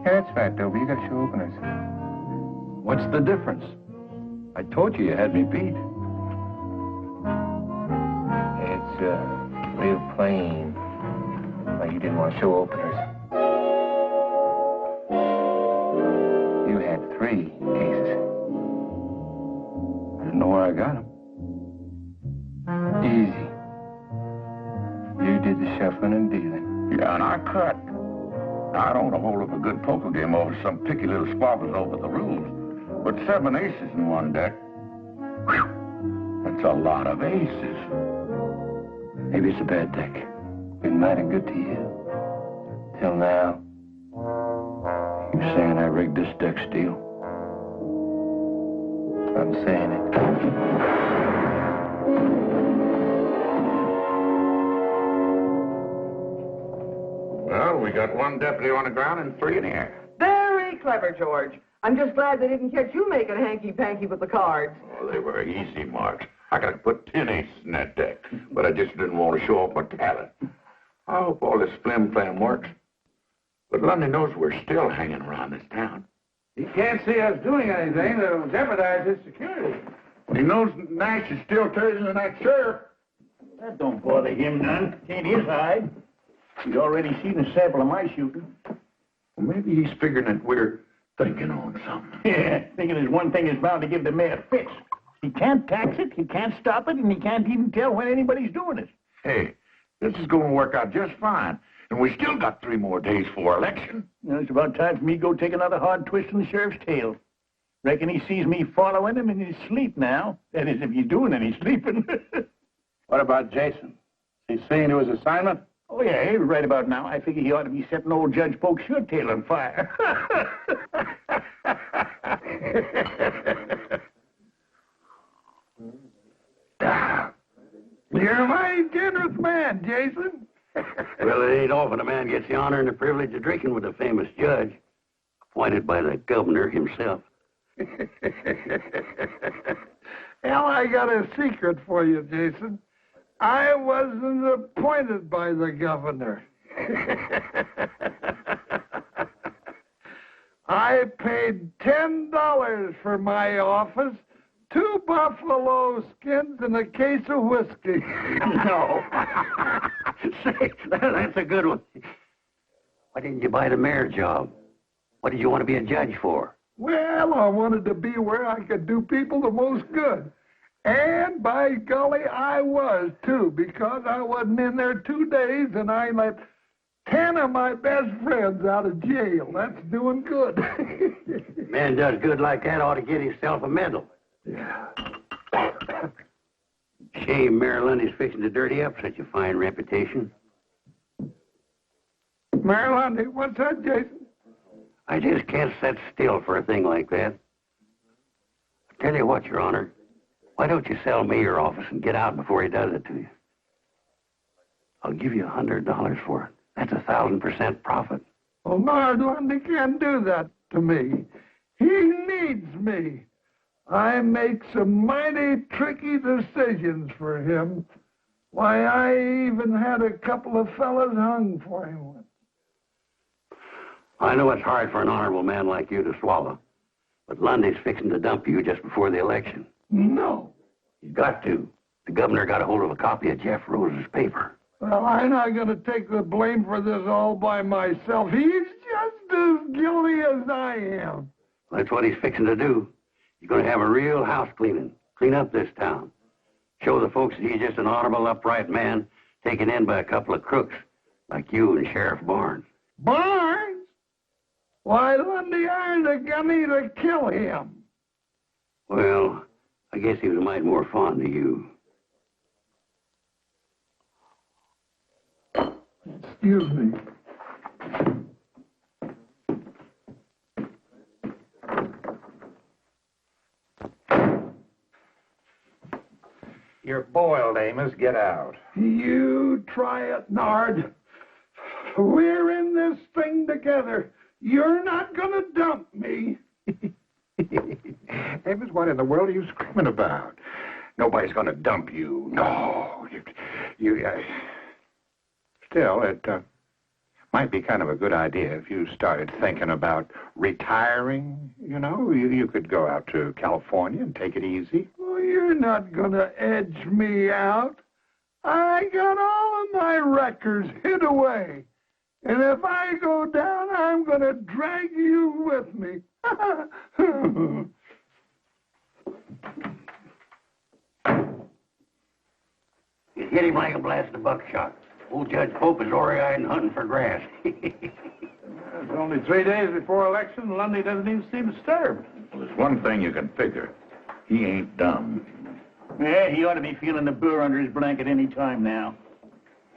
Yeah, that's right, Dopey. You got to show openers. What's the difference? I told you had me beat. It's, real plain. Like you didn't want to show openers. You had 3 aces. I didn't know where I got them. Easy. You did the shuffling and dealing. Yeah, and I cut. Now, I don't want to hold up a good poker game over some picky little squabbles over the rules. But 7 aces in one deck, whew, that's a lot of aces. Maybe it's a bad deck. Been mighty good to you. Till now. You saying I rigged this deck, Steele? I'm saying it. Well, we got 1 deputy on the ground and 3 in the air. Very clever, George. I'm just glad they didn't catch you making hanky-panky with the cards. Oh, they were easy marks. I could have put 10 aces in that deck, but I just didn't want to show off my talent. I hope all this flim-flam works. But Lundy knows we're still hanging around this town. He can't see us doing anything that'll jeopardize his security. He knows Nash is still trading in that sheriff. That don't bother him none. Can't his hide. He's already seen a sample of my shooting. Well, maybe he's figuring that we're thinking on something. Yeah, thinking there's one thing that's bound to give the mayor fits. He can't tax it, he can't stop it, and he can't even tell when anybody's doing it. Hey, this is going to work out just fine. And we still got 3 more days for election. You know, it's about time for me to go take another hard twist in the sheriff's tail. Reckon he sees me following him in his sleep now. That is, if he's doing any sleeping. What about Jason? Is he seeing to his assignment? Oh, yeah, right about now. I figure he ought to be setting old Judge Polk's shirt tail on fire. You're a mighty generous man, Jason. Well, it ain't often a man gets the honor and the privilege of drinking with a famous judge, appointed by the governor himself. Well, I got a secret for you, Jason. I wasn't appointed by the governor. I paid $10 for my office, 2 buffalo skins, and a case of whiskey. No. Say, that's a good one. Why didn't you buy the mayor job? What did you want to be a judge for? Well, I wanted to be where I could do people the most good. And by golly, I was, too, because I wasn't in there 2 days, and I let 10 of my best friends out of jail. That's doing good. Man does good like that ought to get himself a medal. Yeah. Shame Mayor Lundy's fixing to dirty up such a fine reputation. Mayor Lundy, what's that, Jason? I just can't sit still for a thing like that. I tell you what, Your Honor, why don't you sell me your office and get out before he does it to you? I'll give you $100 for it. That's 1,000% profit. Well, Mayor Lundy can't do that to me. He needs me. I make some mighty tricky decisions for him. Why, I even had a couple of fellas hung for him once. I know it's hard for an honorable man like you to swallow, but Lundy's fixing to dump you just before the election. No. He's got to. The governor got a hold of a copy of Jeff Rose's paper. Well, I'm not going to take the blame for this all by myself. He's just as guilty as I am. That's what he's fixing to do. He's going to have a real house cleaning. Clean up this town. Show the folks that he's just an honorable, upright man taken in by a couple of crooks like you and Sheriff Barnes. Barnes? Why, Lundy hired a gunny to kill him. Well, I guess he was a mite more fond of you. Excuse me. You're boiled, Amos. Get out. You try it, Nard. We're in this thing together. You're not going to dump me. Amos, what in the world are you screaming about? Nobody's going to dump you. No. Still, it might be kind of a good idea if you started thinking about retiring. You know, you could go out to California and take it easy. Well, you're not going to edge me out. I got all of my records hid away. And if I go down, I'm going to drag you with me. You hit him like a blast of buckshot. Old Judge Pope is ore-eyed and hunting for grass. It's only 3 days before election, and Lundy doesn't even seem disturbed. Well, there's one thing you can figure. He ain't dumb. Yeah, he ought to be feeling the burr under his blanket any time now.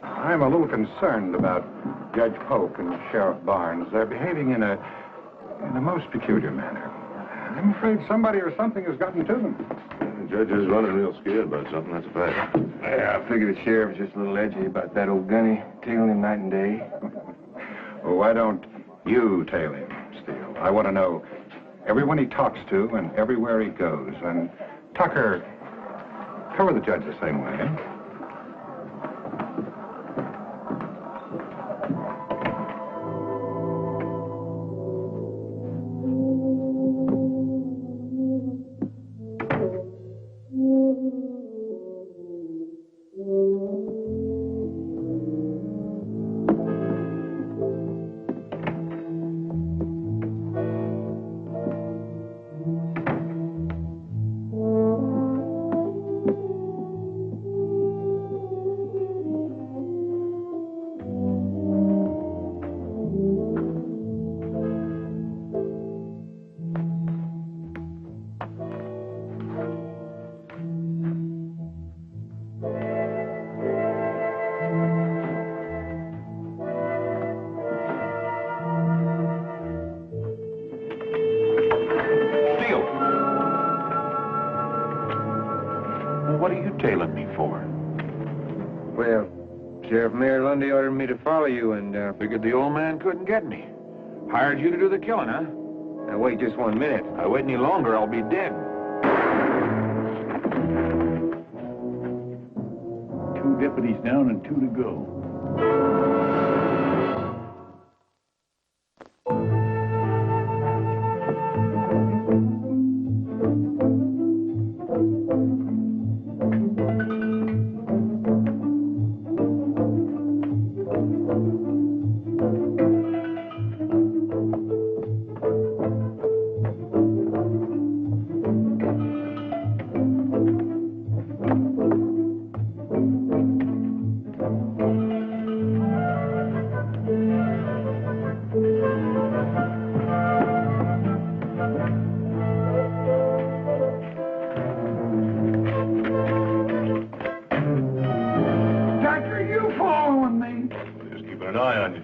I'm a little concerned about Judge Pope and Sheriff Barnes. They're behaving in a most peculiar manner. I'm afraid somebody or something has gotten to them. The judge is running real scared about something, that's a fact. Yeah, I figure the sheriff is just a little edgy about that old gunny, tailing him night and day. Well, why don't you tail him, Steele? I want to know everyone he talks to and everywhere he goes. And Tucker, cover the judge the same way, eh? What are you tailing me for? Well, Sheriff Mayor Lundy ordered me to follow you, and Figured the old man couldn't get me. Hired you to do the killing, huh? now wait just 1 minute. If I wait any longer, I'll be dead. 2 deputies down and 2 to go.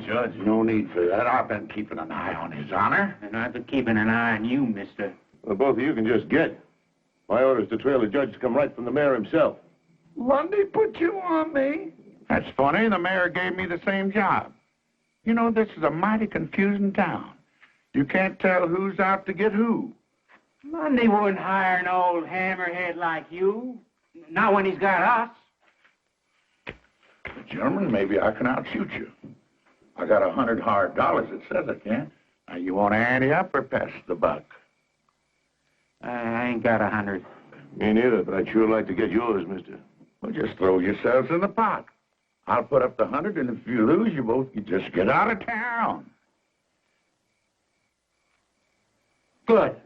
Judge, no need for that. I've been keeping an eye on His Honor. And I've been keeping an eye on you, mister. Well, both of you can just get. My orders to trail the judge to come right from the mayor himself. Lundy put you on me. That's funny. The mayor gave me the same job. You know, this is a mighty confusing town. You can't tell who's out to get who. Lundy wouldn't hire an old hammerhead like you. Not when he's got us. Gentlemen, maybe I can outshoot you. I got $100 hard dollars that says I can. Now, you want to ante up or pass the buck? I ain't got 100. Me neither, but I'd sure like to get yours, mister. Well, just throw yourselves in the pot. I'll put up the 100, and if you lose, you both can just get out of town. Good.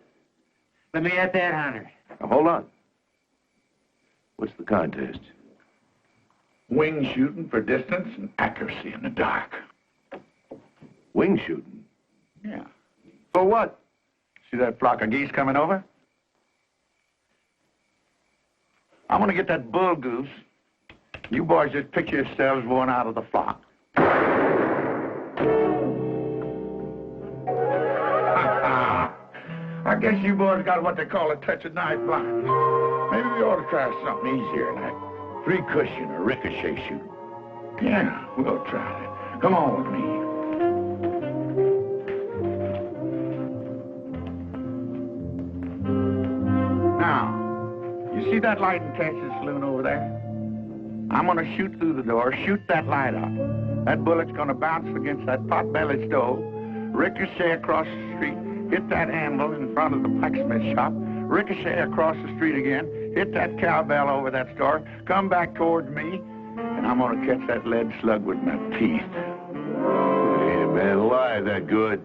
Let me at that 100. Now, hold on. What's the contest? Wing shooting for distance and accuracy in the dark. Wing shooting? Yeah. For what? See that flock of geese coming over? I'm gonna get that bull goose. You boys just picture yourselves going out of the flock. I guess you boys got what they call a touch of night blindness. Maybe we ought to try something easier, like free cushion or ricochet shooting. Yeah, we'll try that. Come on with me. Now, you see that light in Cassius' saloon over there? I'm gonna shoot through the door, shoot that light up. That bullet's gonna bounce against that pot-bellied stove, ricochet across the street, hit that anvil in front of the blacksmith shop, ricochet across the street again, hit that cowbell over that store, come back towards me, and I'm gonna catch that lead slug with my teeth. Ain't a man alive that good.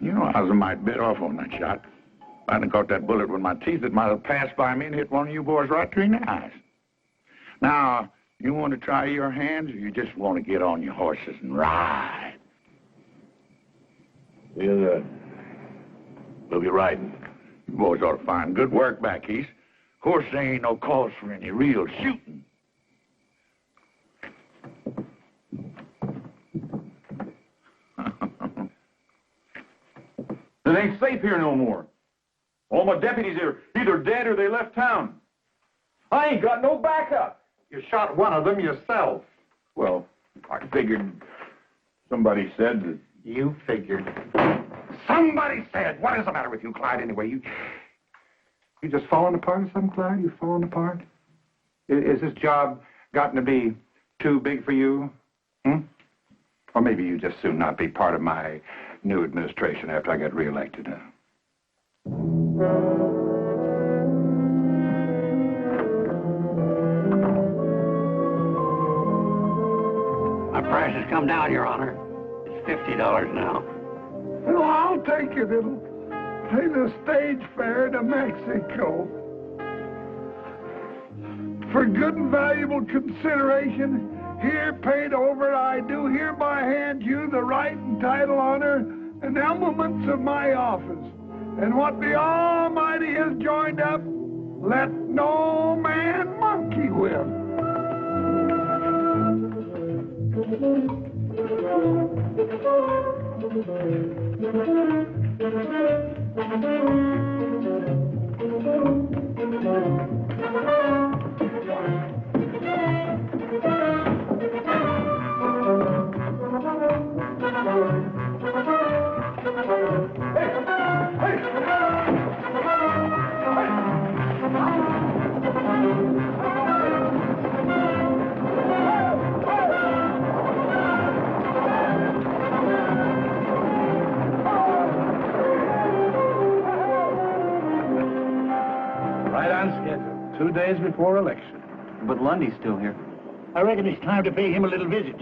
You know, I was a mite bit off on that shot. If I hadn't caught that bullet with my teeth, it might have passed by me and hit one of you boys right between the eyes. Now, you want to try your hands, or you just want to get on your horses and ride? We'll be riding. You boys ought to find good work back east. Of course, there ain't no cause for any real shooting. It ain't safe here no more. All my deputies are either dead or they left town. I ain't got no backup. You shot one of them yourself. Well, I figured somebody said that... You figured. Somebody said. What is the matter with you, Clyde, anyway? You just falling apart or something, Clyde? You falling apart? Is this job gotten to be too big for you? Or maybe you just soon not be part of my new administration after I get reelected. My price has come down, Your Honor. It's $50 now. Well, I'll take it. It'll pay the stage fare to Mexico. For good and valuable consideration, here paid over, I do hereby hand you the right and title, honor, and elements of my office. And what the Almighty has joined up, let no man monkey with. Right on schedule. 2 days before election. But Lundy's still here. I reckon it's time to pay him a little visit.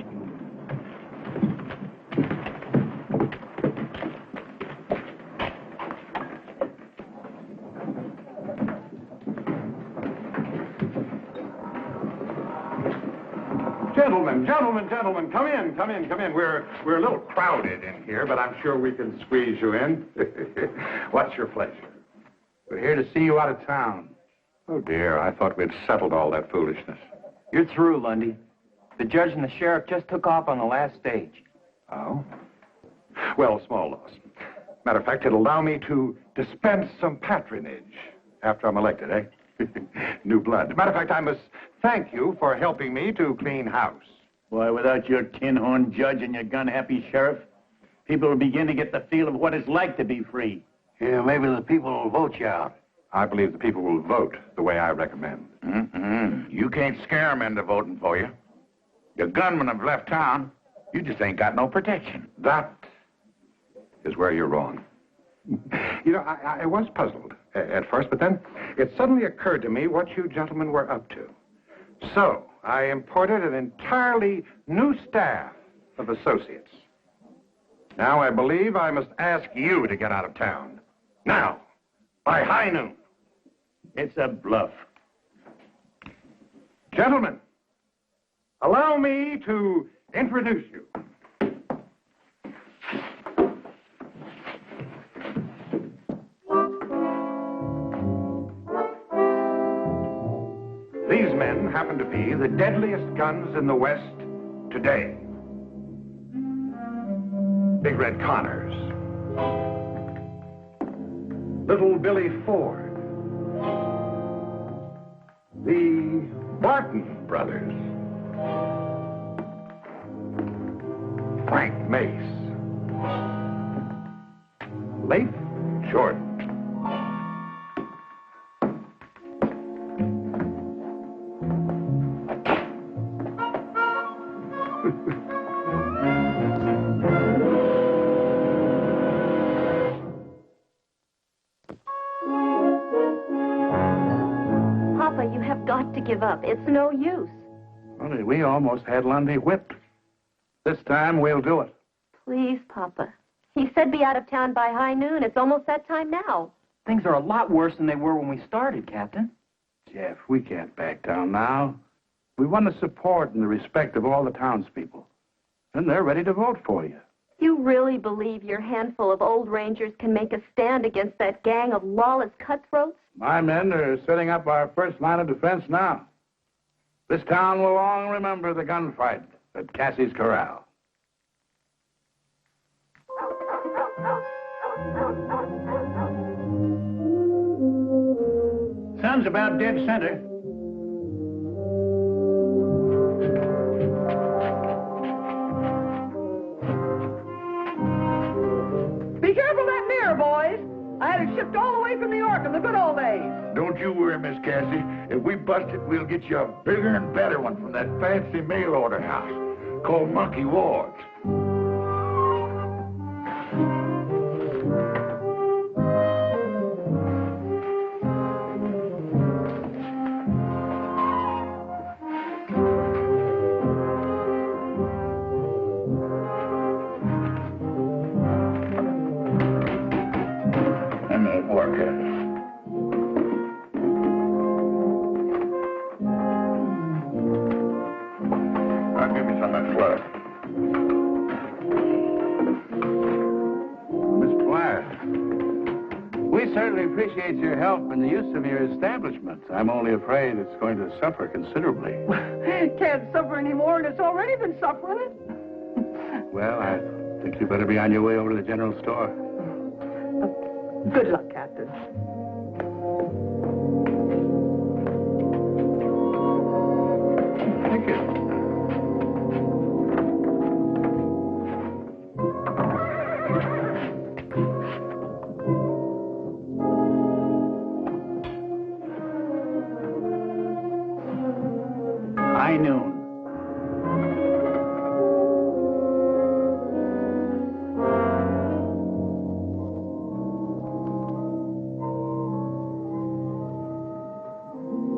Gentlemen, come in. We're a little crowded in here, but I'm sure we can squeeze you in. What's your pleasure? We're here to see you out of town. Oh, dear, I thought we'd settled all that foolishness. You're through, Lundy. The judge and the sheriff just took off on the last stage. Oh? Well, small loss. Matter of fact, it'll allow me to dispense some patronage after I'm elected, eh? New blood. Matter of fact, I must thank you for helping me to clean house. Why, without your tin-horn judge and your gun-happy sheriff, people will begin to get the feel of what it's like to be free. Yeah, maybe the people will vote you out. I believe the people will vote the way I recommend. You can't scare them into voting for you. Your gunmen have left town. You just ain't got no protection. That is where you're wrong. You know, I was puzzled at first, but then it suddenly occurred to me what you gentlemen were up to. So I imported an entirely new staff of associates. Now I believe I must ask you to get out of town. Now, by high noon. It's a bluff. Gentlemen, allow me to introduce you. These men happen to be the deadliest guns in the West today. Big Red Connors. Little Billy Ford. The Barton brothers. Frank Mace. Leif Jordan. Papa, you have got to give up. It's no use. Only we almost had Lundy whipped. This time we'll do it. Please, Papa. He said be out of town by high noon. It's almost that time now. Things are a lot worse than they were when we started, Captain. Jeff, we can't back down now. We won the support and the respect of all the townspeople. And they're ready to vote for you. You really believe your handful of old rangers can make a stand against that gang of lawless cutthroats? My men are setting up our first line of defense now. This town will long remember the gunfight at Cassie's Corral. Sun's about dead center. Be careful of that mirror, boys. I had it shipped all the way from New York in the good old days. Don't you worry, Miss Cassie. If we bust it, we'll get you a bigger and better one from that fancy mail order house called Monkey Ward's. I'll give you some of that flour. Miss Platt, we certainly appreciate your help in the use of your establishment. I'm only afraid it's going to suffer considerably. Can't suffer anymore, and it's already been suffering. Well, I think you better be on your way over to the general store. Good luck, Captain. Thank you. High noon.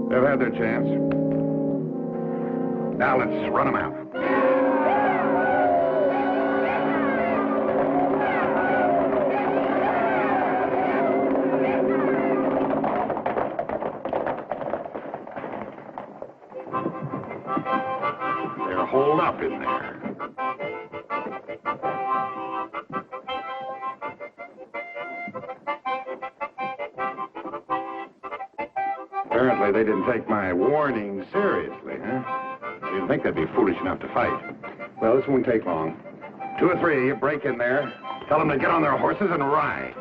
They've had their chance. Now let's run them out. They're holed up in there. Apparently they didn't take my warning seriously, huh? I didn't think they'd be foolish enough to fight. Well, this won't take long. 2 or 3, you break in there, tell them to get on their horses and ride.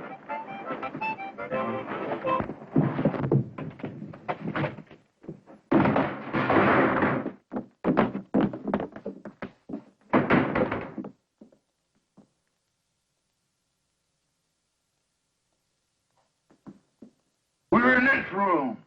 We're in this room.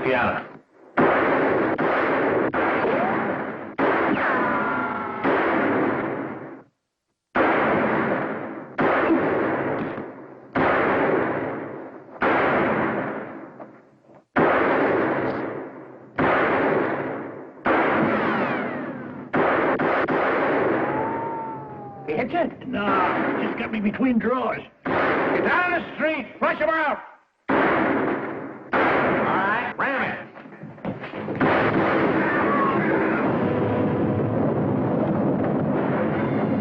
piano. Hit you? No, just got me between drawers. Get down the street. Flush him out. All right, ram it.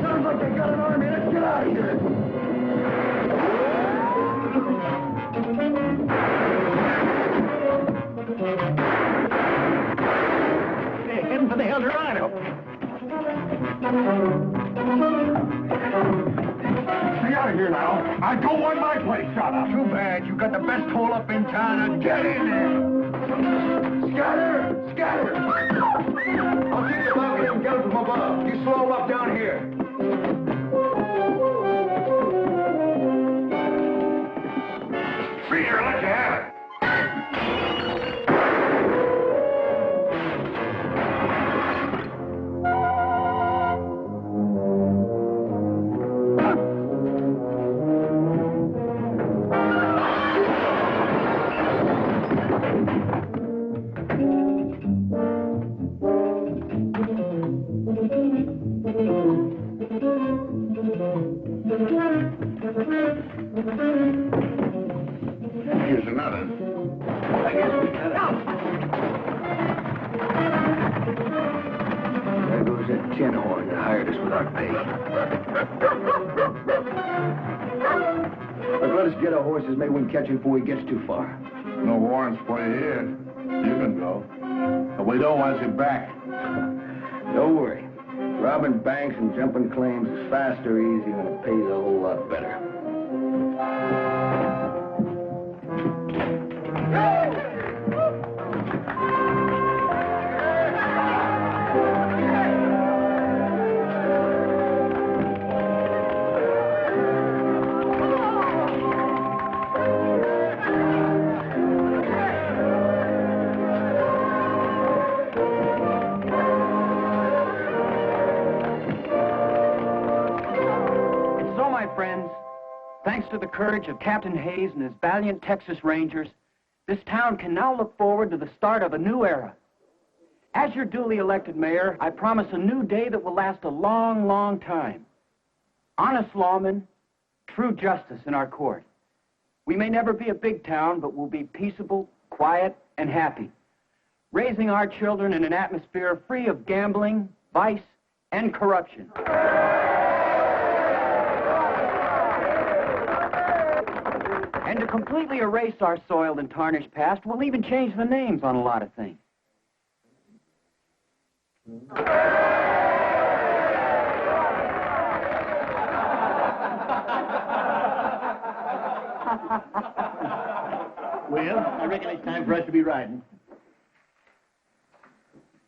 Sounds like they got an army. Let's get out of here. They're heading for the El Dorado. Stay out of here now. I don't want my place shot up. Too bad. You got the best hole up in town. Now get in there. Scatter! Scatter! I'll keep the bucket and get it from above. You slow up down here. Free here, let you have it. Here's another. I guess we got it. There goes that tin horn that hired us without pay. But let us get our horses. Maybe we can catch him before he gets too far. No warrants for you here. You can go. But we don't want you back. Don't worry. Robbing banks and jumping claims is fast or easy and it pays a whole lot better. Thanks to the courage of Captain Hayes and his valiant Texas Rangers, this town can now look forward to the start of a new era. As your duly elected mayor, I promise a new day that will last a long, long time. Honest lawmen, true justice in our court. We may never be a big town, but we'll be peaceable, quiet, and happy, raising our children in an atmosphere free of gambling, vice, and corruption. And to completely erase our soiled and tarnished past, we'll even change the names on a lot of things. Well, I reckon it's time for us to be riding.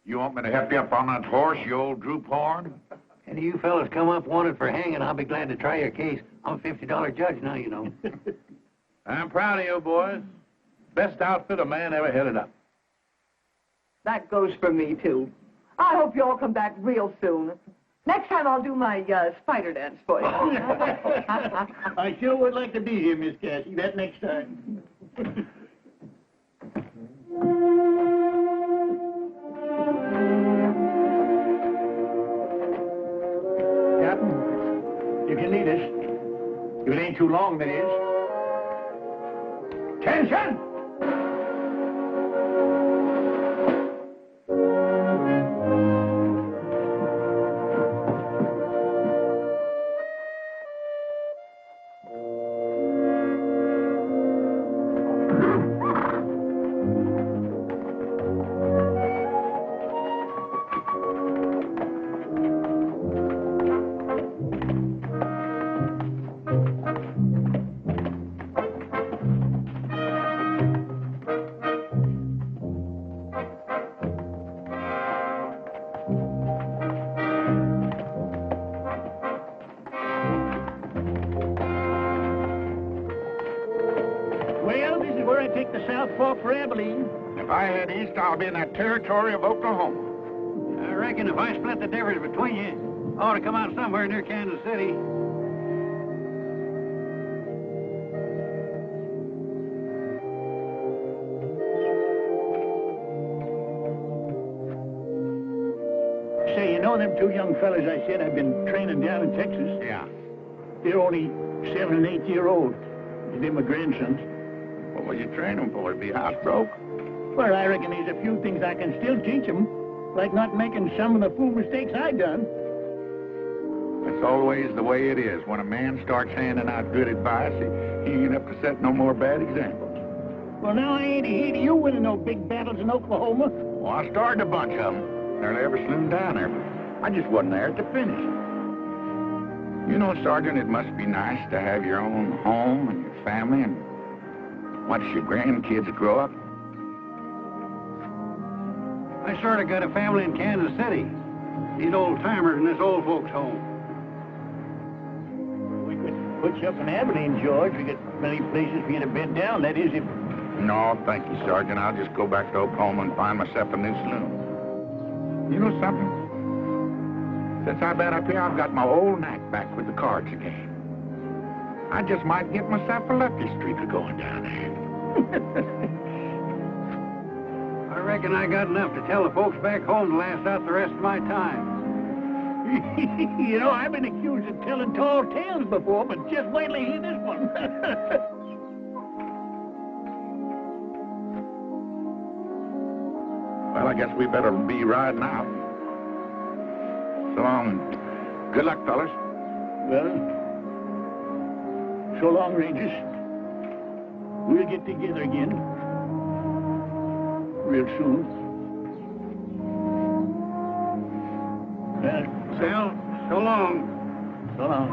You want me to help you up on that horse, you old droop horn? Any of you fellas come up wanted for hanging, I'll be glad to try your case. I'm a $50 judge now, you know. I'm proud of you, boys. Best outfit a man ever headed up. That goes for me, too. I hope you all come back real soon. Next time I'll do my spider dance for you. I sure would like to be here, Miss Cassie. That next time. Captain, you can lead us. If it ain't too long, that is. Attention! Well, this is where I take the South Fork for Abilene. If If I head east, I'll be in that territory of Oklahoma. I reckon if I split the difference between you, I ought to come out somewhere near Kansas City. Say, you know them two young fellas I said I've been training down in Texas? Yeah. They're only 7 and 8 year old. They're my grandsons. What will you train them for? To be housebroke? Well, I reckon there's a few things I can still teach them, like not making some of the fool mistakes I done. That's always the way it is. When a man starts handing out good advice, he ain't up to set no more bad examples. Well, now I ain't here to you winning no big battles in Oklahoma. Well, I started a bunch of them. Nearly every saloon down there, but I just wasn't there at the finish. You know, Sergeant, it must be nice to have your own home and your family and watch your grandkids grow up. I sort of got a family in Kansas City. These old-timers in this old folks' home. We could put you up in Abilene, George. We got many places for you to bed down. That is, if... No, thank you, Sergeant. I'll just go back to Oklahoma and find myself a new saloon. You know something? Since I've been up here, I've got my old knack back with the cards again. I just might get myself a lucky streak of going down there. I reckon I got enough to tell the folks back home to last out the rest of my time. You know, I've been accused of telling tall tales before, but just wait till you hear this one. Well, I guess we better be riding out. So long. Good luck, fellas. Well, so long, Rangers. We'll get together again. Real soon. Well, so long. So long.